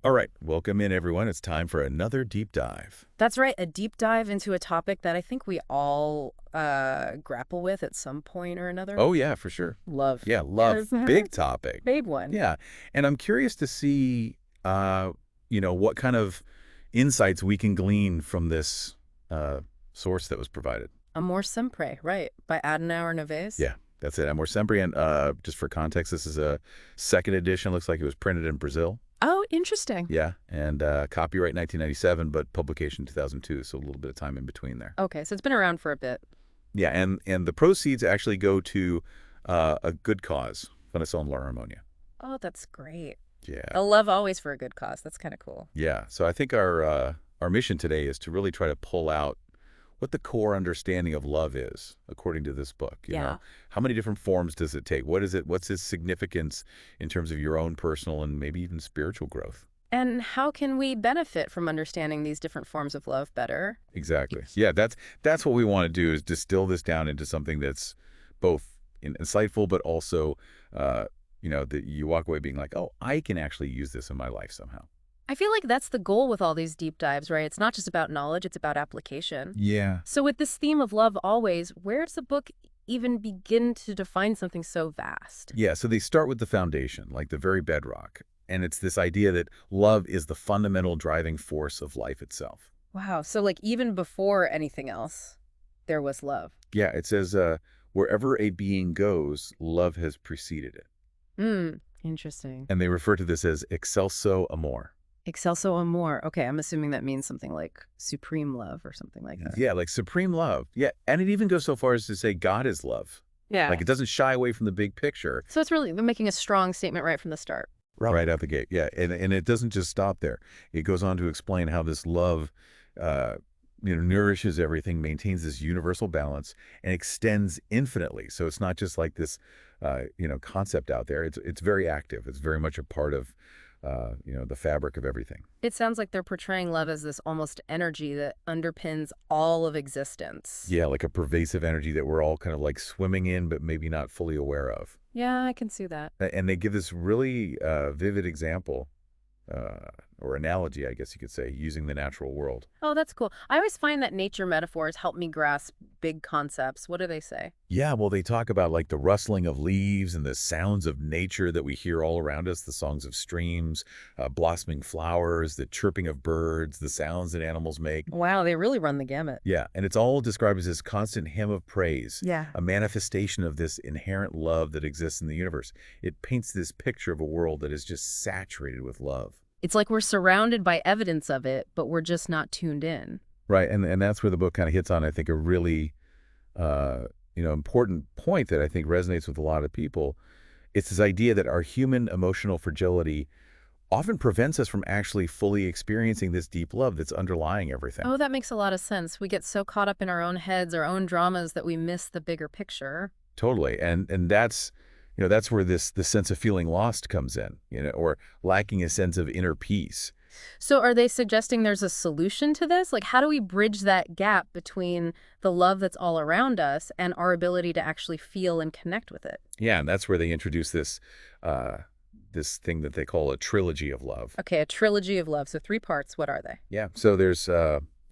All right, welcome in everyone. It's time for another deep dive. That's right, a deep dive into a topic that I think we all grapple with at some point or another. Oh yeah, for sure. Love. Yeah, love, Yes. big topic. Big one. Yeah, and I'm curious to see, what kind of insights we can glean from this uh, source that was provided. Amor Sempre, right, by Adenáuer Novaes. Yeah, that's it. AmorSempre, and just for context, this is a second edition. Looks like it was printed in Brazil. Oh, interesting. Yeah, and copyright 1997, but publication 2002, so a little bit of time in between there. Okay, so it's been around for a bit. Yeah, and the proceeds actually go to a good cause, Venezuelan La Harmonia. Oh, that's great. Yeah, A love always for a good cause. That's kind of cool. yeah. So I think our mission today is to really try to pull out what the core understanding of love is, according to this book. You Yeah. know, how many different forms does it take? What is it? What's its significance in terms of your own personal and maybe even spiritual growth? And how can we benefit from understanding these different forms of love better? Exactly. Yeah, that's what we want to do is distill this down into something that's both insightful, but also, that you walk away being like, oh, I can actually use this in my life somehow. I feel like that's the goal with all these deep dives, right? It's not just about knowledge, it's about application. Yeah. So with this theme of love always, where does the book even begin to define something so vast? Yeah, so they start with the foundation, like the very bedrock. And it's this idea that love is the fundamental driving force of life itself. Wow. So like even before anything else, there was love. Yeah, it says, wherever a being goes, love has preceded it. Hmm. Interesting. And they refer to this as excelso amor. Excelso amor. Okay, I'm assuming that means something like supreme love or something like that. Yeah, like supreme love. Yeah, and it even goes so far as to say God is love. Yeah. Like it doesn't shy away from the big picture So it's really making a strong statement right from the start. right out the gate. Yeah, and it doesn't just stop there. It goes on to explain how this love, nourishes everything, maintains this universal balance, and extends infinitely. So it's not just like this, concept out there. It's very active. It's very much a part of, the fabric of everything. It sounds like they're portraying love as this almost energy that underpins all of existence. Yeah, like a pervasive energy that we're all kind of like swimming in, but maybe not fully aware of. Yeah, I can see that. And they give this really vivid example or analogy, I guess you could say, using the natural world. Oh, that's cool. I always find that nature metaphors help me grasp big concepts. What do they say? Yeah, well, they talk about like the rustling of leaves and the sounds of nature that we hear all around us, the songs of streams, blossoming flowers, the chirping of birds, the sounds that animals make. Wow, they really run the gamut. Yeah, and it's all described as this constant hymn of praise, Yeah. a manifestation of this inherent love that exists in the universe. It paints this picture of a world that is just saturated with love. It's like we're surrounded by evidence of it, but we're just not tuned in. Right, and that's where the book kind of hits on, I think, a really, important point that I think resonates with a lot of people. It's this idea that our human emotional fragility often prevents us from actually fully experiencing this deep love that's underlying everything. Oh, that makes a lot of sense. We get so caught up in our own heads, our own dramas, that we miss the bigger picture. Totally, and that's where this sense of feeling lost comes in, or lacking a sense of inner peace. So are they suggesting there's a solution to this? Like, how do we bridge that gap between the love that's all around us and our ability to actually feel and connect with it? Yeah, and that's where they introduce this thing that they call a trilogy of love. Okay, a trilogy of love. So 3 parts. What are they? Yeah, so there's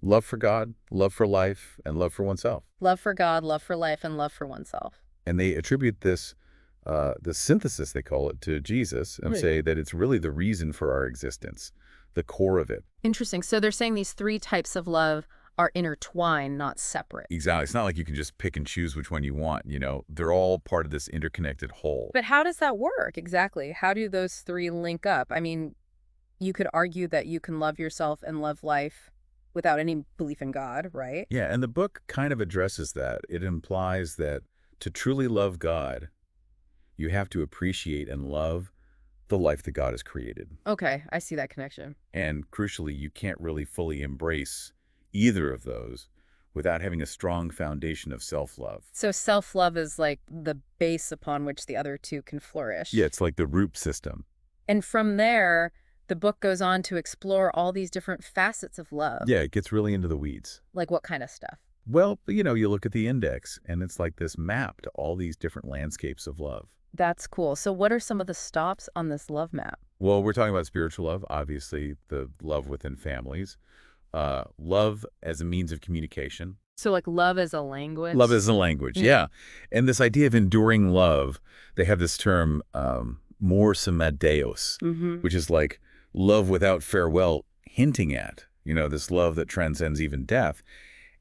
love for God, love for life, and love for oneself. Love for God, love for life, and love for oneself. And they attribute the synthesis, they call it, to Jesus and Right. say that it's really the reason for our existence, the core of it. Interesting. So they're saying these 3 types of love are intertwined, not separate. Exactly. It's not like you can just pick and choose which one you want, They're all part of this interconnected whole. But how does that work exactly? How do those 3 link up? I mean, you could argue that you can love yourself and love life without any belief in God, right? Yeah, and the book kind of addresses that. It implies that to truly love God, you have to appreciate and love the life that God has created. Okay, I see that connection. And crucially, you can't really fully embrace either of those without having a strong foundation of self-love. So self-love is like the base upon which the other 2 can flourish. Yeah, it's like the root system. And from there, the book goes on to explore all these different facets of love. Yeah, it gets really into the weeds. Like what kind of stuff? Well, you look at the index, and it's like this map to all these different landscapes of love. That's cool. So what are some of the stops on this love map? Well, we're talking about spiritual love, obviously the love within families. Love as a means of communication. So like love as a Love language? as a language, Mm. yeah. And this idea of enduring love, they have this term, Amor Sempre, Mm-hmm. which is like love without farewell, hinting at, this love that transcends even death.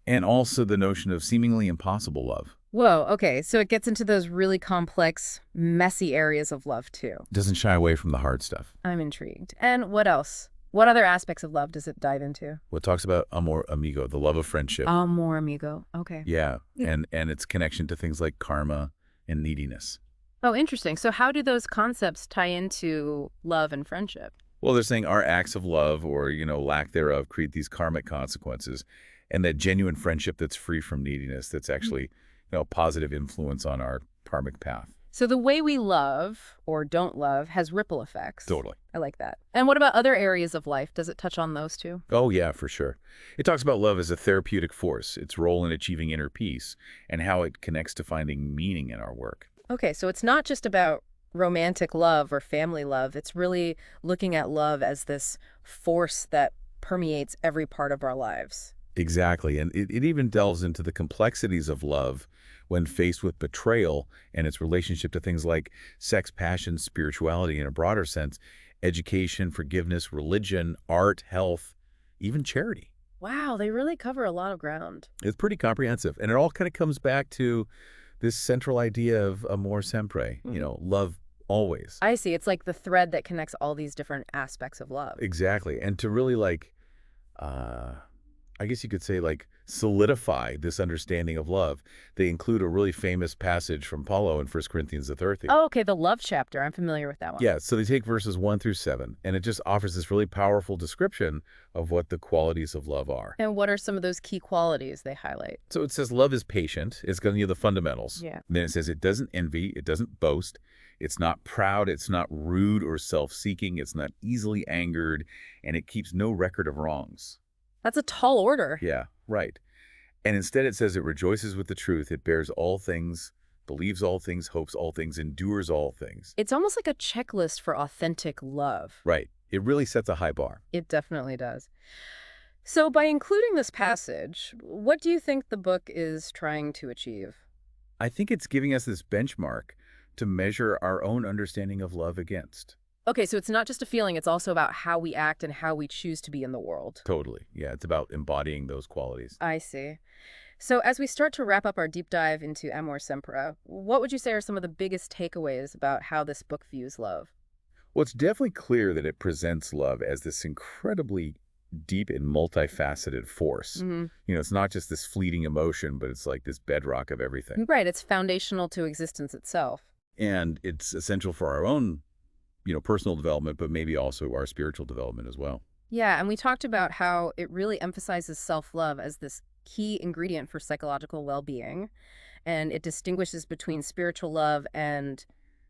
And also the notion of seemingly impossible love. Whoa, okay. So it gets into those really complex, messy areas of love too. Doesn't shy away from the hard stuff. I'm intrigued. And what else? What other aspects of love does it dive into? What talks about amor amigo, the love of friendship. Amor amigo. Okay. Yeah, and its connection to things like karma and neediness. Oh, interesting. So how do those concepts tie into love and friendship? Well, they're saying our acts of love or, lack thereof create these karmic consequences, and that genuine friendship that's free from neediness, that's actually, a positive influence on our karmic path. So the way we love or don't love has ripple effects. Totally. I like that. And what about other areas of life? Does it touch on those too? Oh, yeah, for sure. It talks about love as a therapeutic force, its role in achieving inner peace, and how it connects to finding meaning in our work. Okay, so it's not just about romantic love or family love. It's really looking at love as this force that permeates every part of our lives. Exactly. And it even delves into the complexities of love when faced with betrayal and its relationship to things like sex, passion, spirituality in a broader sense, education, forgiveness, religion, art, health, even charity. Wow, they really cover a lot of ground. It's pretty comprehensive. And it all kind of comes back to this central idea of amor sempre, love always. I see. It's like the thread that connects all these different aspects of love. Exactly. And to really I guess you could say solidify this understanding of love, they include a really famous passage from Paulo in 1 Corinthians the 13th. Oh, okay, the love chapter. I'm familiar with that one. Yeah, so they take verses 1 through 7, and it just offers this really powerful description of what the qualities of love are. And what are some of those key qualities they highlight? So it says love is patient. It's going to give the fundamentals. Yeah. Then it says it doesn't envy. It doesn't boast. It's not proud. It's not rude or self-seeking. It's not easily angered, and it keeps no record of wrongs. That's a tall order. Yeah, right. And instead it says it rejoices with the truth. It bears all things, believes all things, hopes all things, endures all things. It's almost like a checklist for authentic love. Right. It really sets a high bar. It definitely does. So by including this passage, what do you think the book is trying to achieve? I think it's giving us this benchmark to measure our own understanding of love against. Okay, so it's not just a feeling, it's also about how we act and how we choose to be in the world. Totally. Yeah, it's about embodying those qualities. I see. So as we start to wrap up our deep dive into Amor Sempre, what would you say are some of the biggest takeaways about how this book views love? Well, it's definitely clear that it presents love as this incredibly deep and multifaceted force. Mm-hmm. It's not just this fleeting emotion, but it's like this bedrock of everything. Right, it's foundational to existence itself. And it's essential for our own personal development, but maybe also our spiritual development as well. Yeah, and we talked about how it really emphasizes self-love as this key ingredient for psychological well-being, and it distinguishes between spiritual love and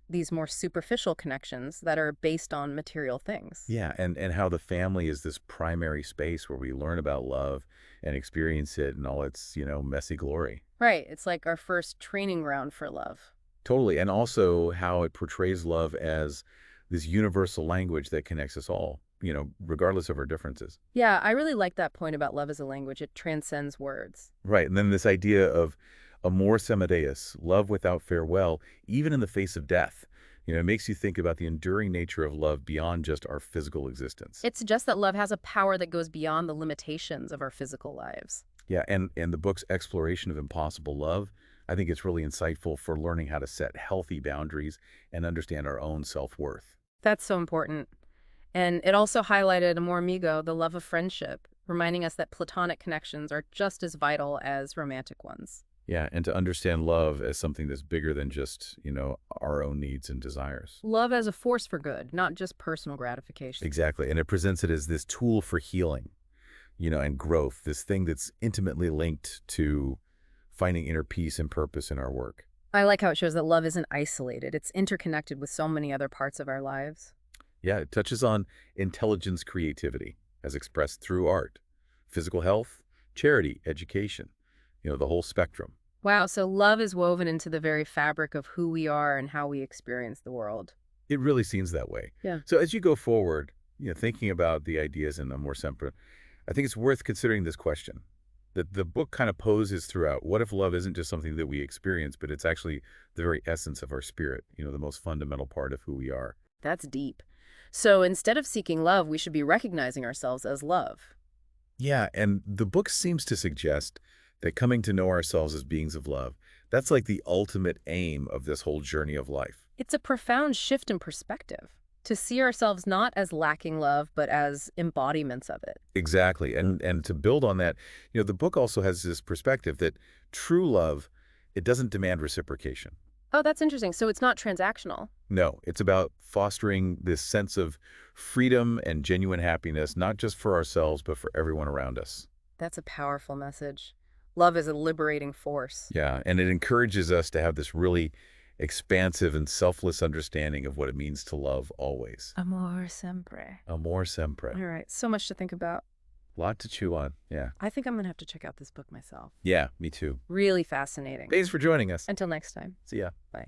these more superficial connections that are based on material things. Yeah, and how the family is this primary space where we learn about love and experience it in all its, messy glory. Right, it's like our first training ground for love. Totally, and also how it portrays love as this universal language that connects us all, regardless of our differences. Yeah, I really like that point about love as a language. It transcends words. Right, and then this idea of amor sempre, love without farewell, even in the face of death. It makes you think about the enduring nature of love beyond just our physical existence. It suggests that love has a power that goes beyond the limitations of our physical lives. Yeah, and the book's exploration of impossible love, I think it's really insightful for learning how to set healthy boundaries and understand our own self-worth. That's so important. And it also highlighted Amor Amigo, the love of friendship, reminding us that platonic connections are just as vital as romantic ones. Yeah, and to understand love as something that's bigger than just, our own needs and desires. Love as a force for good, not just personal gratification. Exactly, and it presents it as this tool for healing, and growth, this thing that's intimately linked to finding inner peace and purpose in our work. I like how it shows that love isn't isolated. It's interconnected with so many other parts of our lives. Yeah, it touches on intelligence, creativity, as expressed through art, physical health, charity, education, the whole spectrum. Wow, so love is woven into the very fabric of who we are and how we experience the world. It really seems that way. Yeah. So as you go forward, thinking about the ideas in Amor Sempre, I think it's worth considering this question. That the book kind of poses throughout, what if love isn't just something that we experience, but it's actually the very essence of our spirit, the most fundamental part of who we are. That's deep. So instead of seeking love, we should be recognizing ourselves as love. Yeah, and the book seems to suggest that coming to know ourselves as beings of love, that's like the ultimate aim of this whole journey of life. It's a profound shift in perspective to see ourselves not as lacking love, but as embodiments of it. Exactly. And to build on that, the book also has this perspective that true love, it doesn't demand reciprocation. Oh, that's interesting. So it's not transactional. No, it's about fostering this sense of freedom and genuine happiness, not just for ourselves, but for everyone around us. That's a powerful message. Love is a liberating force. Yeah, and it encourages us to have this really expansive and selfless understanding of what it means to love always. Amor Sempre. Amor Sempre. All right. So much to think about. Lot to chew on. Yeah. I think I'm going to have to check out this book myself. Yeah, me too. Really fascinating. Thanks for joining us. Until next time. See ya. Bye.